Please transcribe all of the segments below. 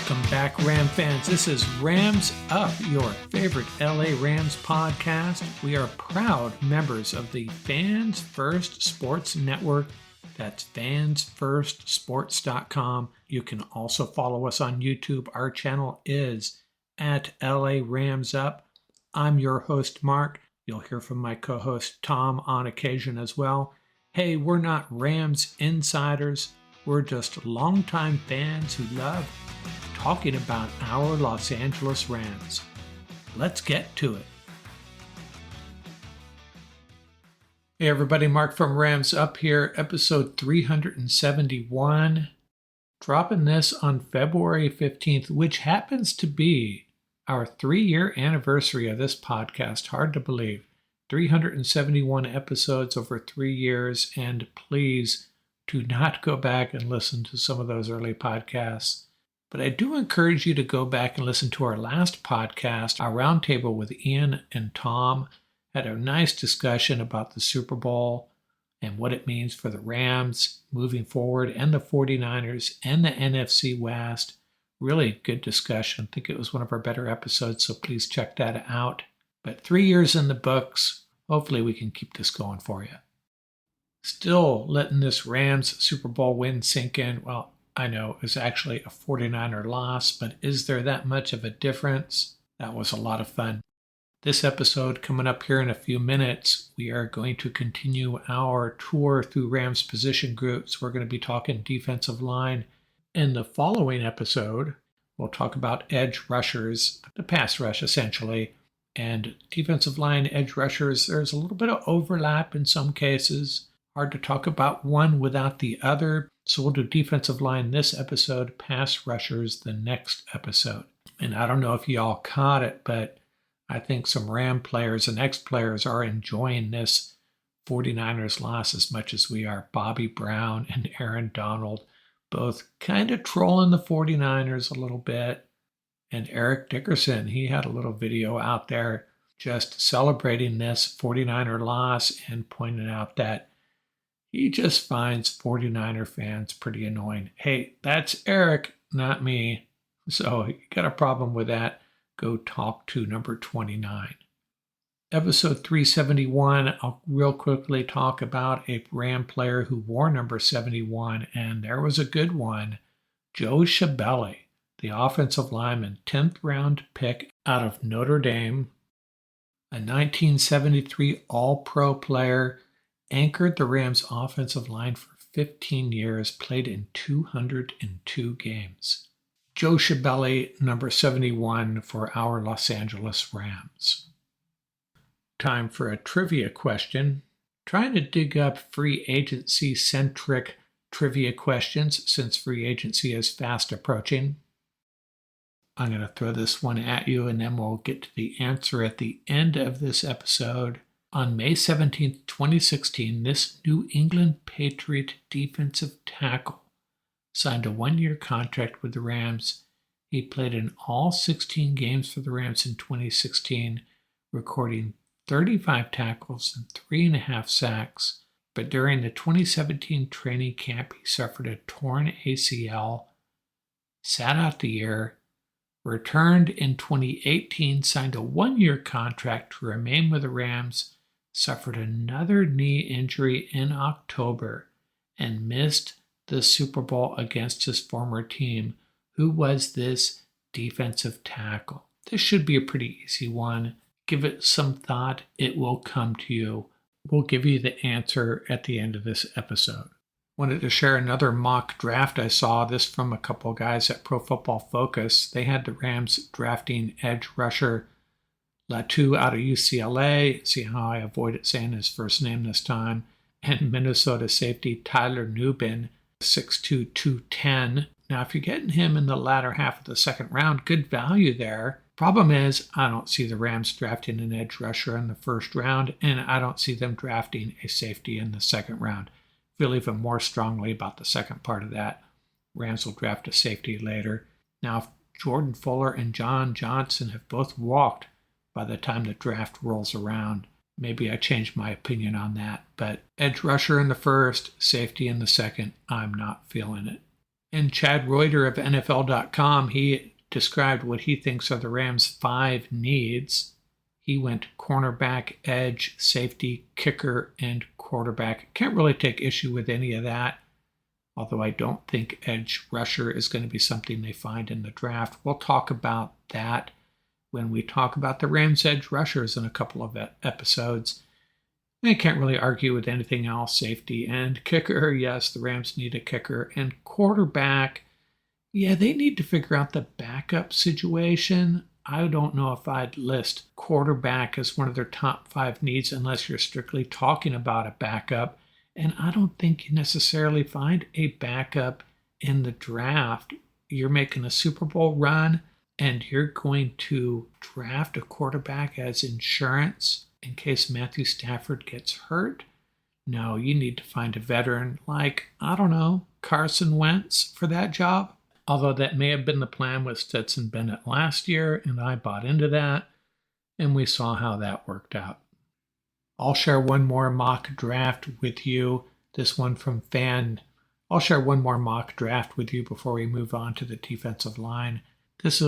Welcome back, Ram fans. This is Rams Up, your favorite LA Rams podcast. We are proud members of the Fans First Sports Network. That's fansfirstsports.com. You can also follow us on YouTube. Our channel is at LA Rams Up. I'm your host, Mark. You'll hear from my co-host, Tom, on occasion as well. Hey, we're not Rams insiders. We're just longtime fans who love talking about our Los Angeles Rams. Let's get to it. Hey everybody, Mark from Rams Up here, episode 371. Dropping this on February 15th, which happens to be our 3-year anniversary of this podcast. Hard to believe. 371 episodes over 3 years, and please do not go back and listen to some of those early podcasts. But I do encourage you to go back and listen to our last podcast, our roundtable with Ian and Tom. Had a nice discussion about the Super Bowl and what it means for the Rams moving forward and the 49ers and the NFC West. Really good discussion. I think it was one of our better episodes, so please check that out. But 3 years in the books. Hopefully we can keep this going for you. Still letting this Rams Super Bowl win sink in. Well, I know it was actually a 49er loss, but is there that much of a difference? That was a lot of fun. This episode coming up here in a few minutes, we are going to continue our tour through Rams position groups. We're going to be talking defensive line. In the following episode, we'll talk about edge rushers, the pass rush essentially, and defensive line edge rushers. There's a little bit of overlap in some cases. Hard to talk about one without the other. So we'll do defensive line this episode, pass rushers the next episode. And I don't know if y'all caught it, but I think some Ram players and ex-players are enjoying this 49ers loss as much as we are. Bobby Brown and Aaron Donald both kind of trolling the 49ers a little bit. And Eric Dickerson, he had a little video out there just celebrating this 49er loss and pointing out that he just finds 49er fans pretty annoying. Hey, that's Eric, not me. So you got a problem with that, go talk to number 29. Episode 371, I'll real quickly talk about a Ram player who wore number 71, and there was a good one. Joe Schiavelli, the offensive lineman, 10th round pick out of Notre Dame, a 1973 All-Pro player, anchored the Rams' offensive line for 15 years, played in 202 games. Joe Schiavelli, number 71 for our Los Angeles Rams. Time for a trivia question. Trying to dig up free agency-centric trivia questions since free agency is fast approaching. I'm going to throw this one at you and then we'll get to the answer at the end of this episode. On May 17, 2016, this New England Patriot defensive tackle signed a 1-year contract with the Rams. He played in all 16 games for the Rams in 2016, recording 35 tackles and 3.5 sacks. But during the 2017 training camp, he suffered a torn ACL, sat out the year, returned in 2018, signed a 1-year contract to remain with the Rams, suffered another knee injury in October, and missed the Super Bowl against his former team. Who was this defensive tackle? This should be a pretty easy one. Give it some thought. It will come to you. We'll give you the answer at the end of this episode. Wanted to share another mock draft I saw. This from a couple guys at Pro Football Focus. They had the Rams drafting edge rusher Latu out of UCLA. See how I avoided saying his first name this time. And Minnesota safety Tyler Nubin, 6'2", 210. Now, if you're getting him in the latter half of the second round, good value there. Problem is, I don't see the Rams drafting an edge rusher in the first round, and I don't see them drafting a safety in the second round. Feel even more strongly about the second part of that. Rams will draft a safety later. Now, if Jordan Fuller and John Johnson have both walked by the time the draft rolls around, maybe I changed my opinion on that. But edge rusher in the first, safety in the second, I'm not feeling it. And Chad Reuter of NFL.com, he described what he thinks are the Rams' 5 needs. He went cornerback, edge, safety, kicker, and quarterback. Can't really take issue with any of that, although I don't think edge rusher is going to be something they find in the draft. We'll talk about that when we talk about the Rams' edge rushers in a couple of episodes. I can't really argue with anything else. Safety and kicker, yes, the Rams need a kicker. And quarterback, yeah, they need to figure out the backup situation. I don't know if I'd list quarterback as one of their top 5 needs unless you're strictly talking about a backup. And I don't think you necessarily find a backup in the draft. You're making a Super Bowl run and you're going to draft a quarterback as insurance in case Matthew Stafford gets hurt. No, you need to find a veteran like, I don't know, Carson Wentz for that job. Although that may have been the plan with Stetson Bennett last year, and I bought into that, and we saw how that worked out. I'll share one more mock draft with you. This one from Fan. I'll share one more mock draft with you before we move on to the defensive line. This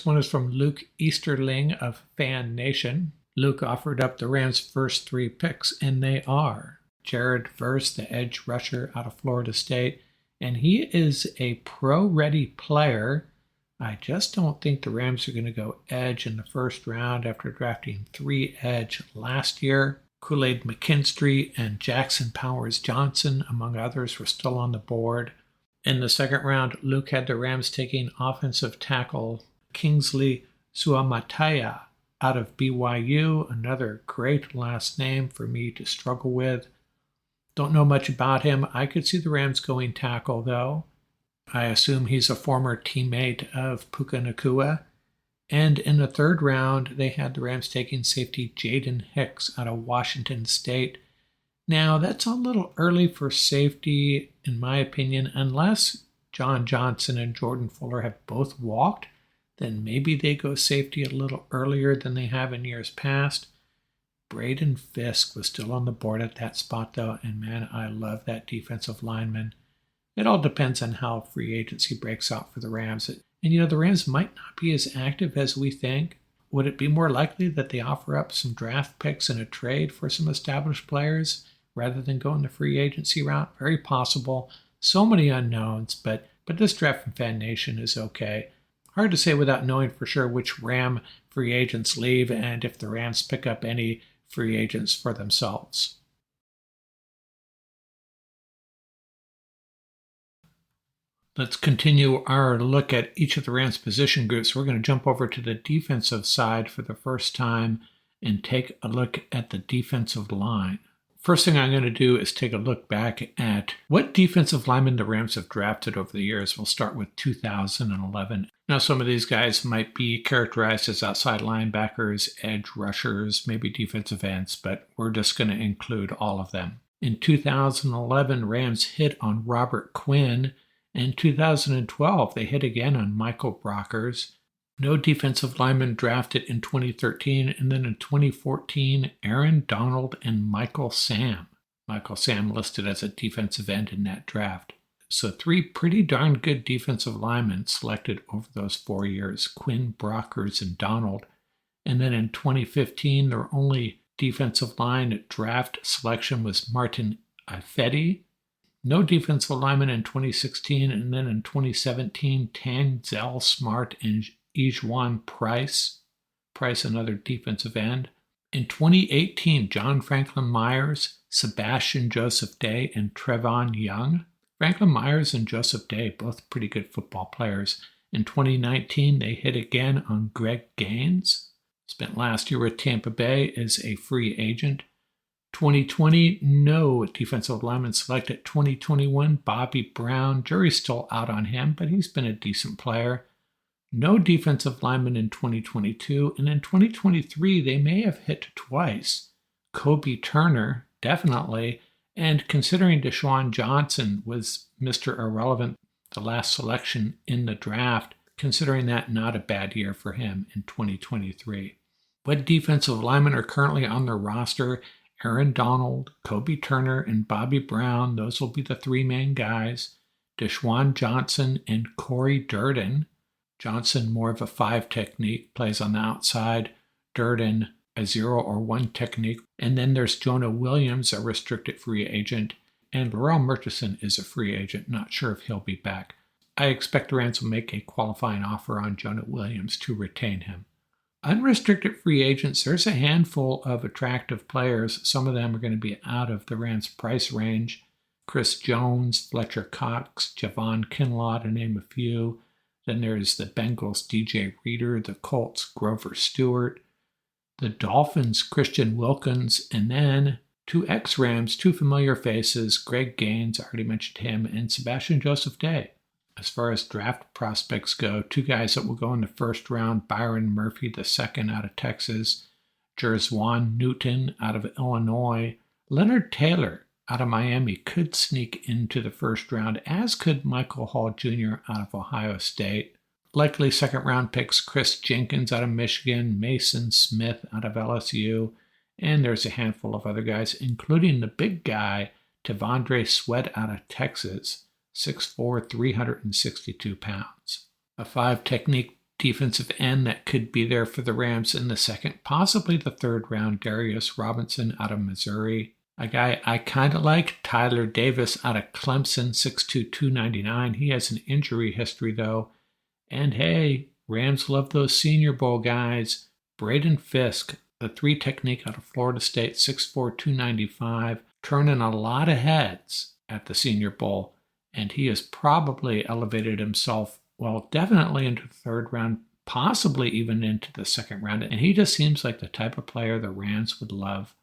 one is from Luke Easterling of Fan Nation. Luke offered up the Rams' first 3 picks, and they are Jared Verse, the edge rusher out of Florida State, and he is a pro-ready player. I just don't think the Rams are going to go edge in the first round after drafting 3 edge last year. Kool-Aid McKinstry and Jackson Powers Johnson, among others, were still on the board. In the second round, Luke had the Rams taking offensive tackle Kingsley Suamataia out of BYU, another great last name for me to struggle with. Don't know much about him. I could see the Rams going tackle, though. I assume he's a former teammate of Puka Nacua. And in the third round, they had the Rams taking safety Jaden Hicks out of Washington State. Now, that's a little early for safety, in my opinion, unless John Johnson and Jordan Fuller have both walked. Then maybe they go safety a little earlier than they have in years past. Braden Fisk was still on the board at that spot, though, and man, I love that defensive lineman. It all depends on how free agency breaks out for the Rams. And, the Rams might not be as active as we think. Would it be more likely that they offer up some draft picks in a trade for some established players rather than going the free agency route? Very possible. So many unknowns, but this draft from Fan Nation is okay. Hard to say without knowing for sure which Ram free agents leave and if the Rams pick up any free agents for themselves. Let's continue our look at each of the Rams position groups. We're going to jump over to the defensive side for the first time and take a look at the defensive line. First thing I'm going to do is take a look back at what defensive linemen the Rams have drafted over the years. We'll start with 2011. Now, some of these guys might be characterized as outside linebackers, edge rushers, maybe defensive ends, but we're just going to include all of them. In 2011, Rams hit on Robert Quinn. In 2012, they hit again on Michael Brockers. No defensive lineman drafted in 2013, and then in 2014, Aaron Donald and Michael Sam. Michael Sam listed as a defensive end in that draft. So 3 pretty darn good defensive linemen selected over those 4 years, Quinn, Brockers, and Donald. And then in 2015, their only defensive line draft selection was Martin Ifedi. No defensive lineman in 2016, and then in 2017, Tanzel Smart and Ijuan Price. Price, another defensive end. In 2018, John Franklin Myers, Sebastian Joseph Day, and Trevon Young. Franklin Myers and Joseph Day, both pretty good football players. In 2019, they hit again on Greg Gaines. Spent last year with Tampa Bay as a free agent. 2020, no defensive lineman selected. 2021, Bobby Brown. Jury's still out on him, but he's been a decent player. No defensive lineman in 2022, and in 2023, they may have hit twice. Kobe Turner, definitely, and considering Deshaun Johnson was Mr. Irrelevant, the last selection in the draft, considering that not a bad year for him in 2023. What defensive linemen are currently on their roster? Aaron Donald, Kobe Turner, and Bobby Brown. Those will be the 3 main guys. Deshaun Johnson and Corey Durden. Johnson, more of a 5 technique, plays on the outside. Durden, a 0 or 1 technique. And then there's Jonah Williams, a restricted free agent. And Laurel Murchison is a free agent. Not sure if he'll be back. I expect the Rams will make a qualifying offer on Jonah Williams to retain him. Unrestricted free agents, there's a handful of attractive players. Some of them are going to be out of the Rams' price range. Chris Jones, Fletcher Cox, Javon Kinlaw, to name a few. Then there's the Bengals' DJ Reader, the Colts' Grover Stewart, the Dolphins' Christian Wilkins, and then 2 ex-Rams, 2 familiar faces, Greg Gaines, I already mentioned him, and Sebastian Joseph Day. As far as draft prospects go, 2 guys that will go in the first round, Byron Murphy, the second out of Texas, Jerzwan Newton out of Illinois, Leonard Taylor out of Miami could sneak into the first round, as could Michael Hall Jr. out of Ohio State. Likely second round picks, Chris Jenkins out of Michigan, Mason Smith out of LSU, and there's a handful of other guys, including the big guy, T'Vondre Sweat out of Texas, 6'4", 362 pounds. A 5 technique defensive end that could be there for the Rams in the second, possibly the third round, Darius Robinson out of Missouri. A guy I kind of like, Tyler Davis out of Clemson, 6'2", 299. He has an injury history, though. And hey, Rams love those Senior Bowl guys. Braden Fisk, the 3 technique out of Florida State, 6'4", 295, turning a lot of heads at the Senior Bowl. And he has probably elevated himself, well, definitely into the third round, possibly even into the second round. And he just seems like the type of player the Rams would love.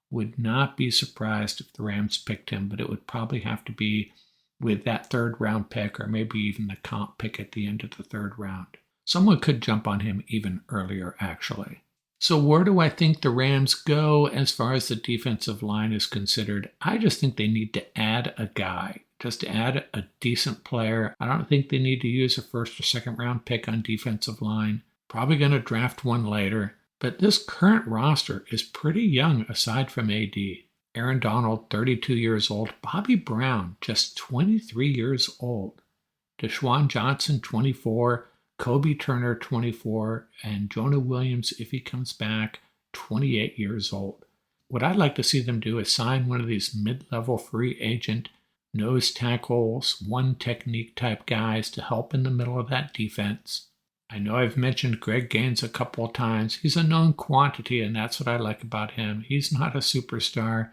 Would not be surprised if the Rams picked him, but it would probably have to be with that third round pick or maybe even the comp pick at the end of the third round. Someone could jump on him even earlier, actually. So where do I think the Rams go as far as the defensive line is considered? I just think they need to add a guy, just to add a decent player. I don't think they need to use a first or second round pick on defensive line. Probably going to draft one later. But this current roster is pretty young aside from AD. Aaron Donald, 32 years old. Bobby Brown, just 23 years old. Deshaun Johnson, 24. Kobe Turner, 24. And Jonah Williams, if he comes back, 28 years old. What I'd like to see them do is sign one of these mid-level free agent nose tackles, 1 technique type guys to help in the middle of that defense. I know I've mentioned Greg Gaines a couple of times. He's a known quantity, and that's what I like about him. He's not a superstar,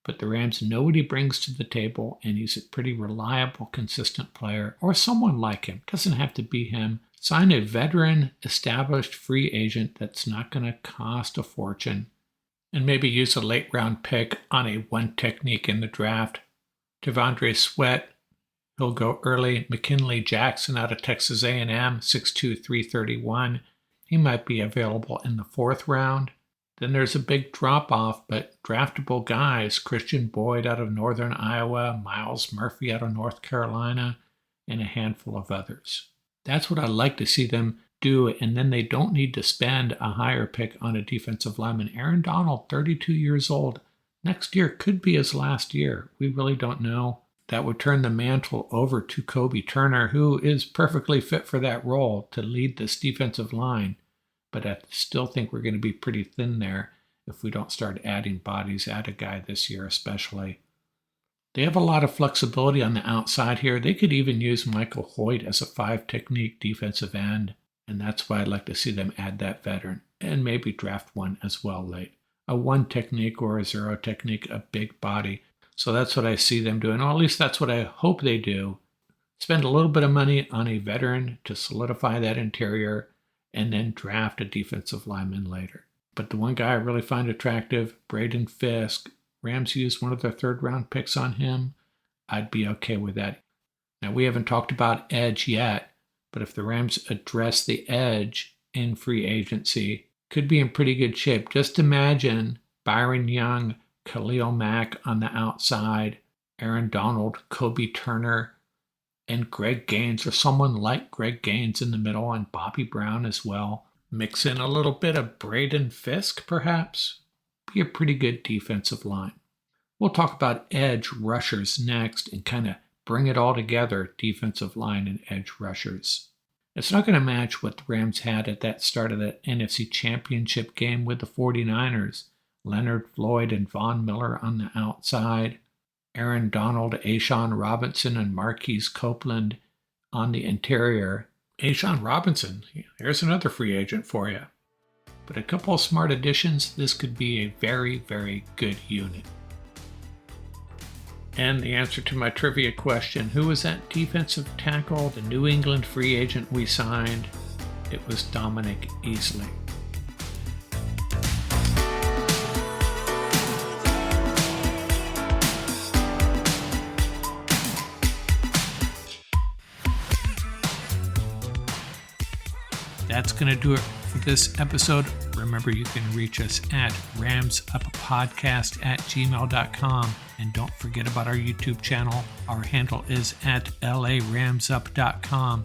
but the Rams know what he brings to the table, and he's a pretty reliable, consistent player, or someone like him. Doesn't have to be him. Sign a veteran, established free agent that's not going to cost a fortune, and maybe use a late-round pick on a 1 technique in the draft. T'Vondre Sweat, he'll go early. McKinley Jackson out of Texas A&M, 6'2", 331. He might be available in the 4th round. Then there's a big drop-off, but draftable guys, Christian Boyd out of Northern Iowa, Miles Murphy out of North Carolina, and a handful of others. That's what I'd like to see them do, and then they don't need to spend a higher pick on a defensive lineman. Aaron Donald, 32 years old. Next year could be his last year. We really don't know. That would turn the mantle over to Kobe Turner, who is perfectly fit for that role to lead this defensive line. But I still think we're going to be pretty thin there if we don't start adding bodies at a guy this year especially. They have a lot of flexibility on the outside here. They could even use Michael Hoyt as a 5 technique defensive end, and that's why I'd like to see them add that veteran and maybe draft one as well late. A 1 technique or a 0 technique, a big body. So that's what I see them doing, or at least that's what I hope they do. Spend a little bit of money on a veteran to solidify that interior, and then draft a defensive lineman later. But the one guy I really find attractive, Braden Fisk, Rams used one of their 3rd round picks on him. I'd be okay with that. Now, we haven't talked about edge yet, but if the Rams address the edge in free agency, could be in pretty good shape. Just imagine Byron Young, Khalil Mack on the outside, Aaron Donald, Kobe Turner, and Greg Gaines, or someone like Greg Gaines in the middle, and Bobby Brown as well. Mix in a little bit of Braden Fisk, perhaps. Be a pretty good defensive line. We'll talk about edge rushers next and kind of bring it all together defensive line and edge rushers. It's not going to match what the Rams had at that start of the NFC Championship game with the 49ers. Leonard Floyd and Von Miller on the outside, Aaron Donald, A'Shawn Robinson, and Marquise Copeland on the interior. A'Shawn Robinson, here's another free agent for you. But a couple of smart additions, this could be a very, very good unit. And the answer to my trivia question, who was that defensive tackle, the New England free agent we signed? It was Dominic Easley. That's going to do it for this episode. Remember, you can reach us at ramsuppodcast@gmail.com. And don't forget about our YouTube channel. Our handle is at laramsup.com.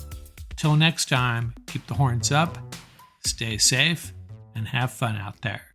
Till next time, keep the horns up, stay safe, and have fun out there.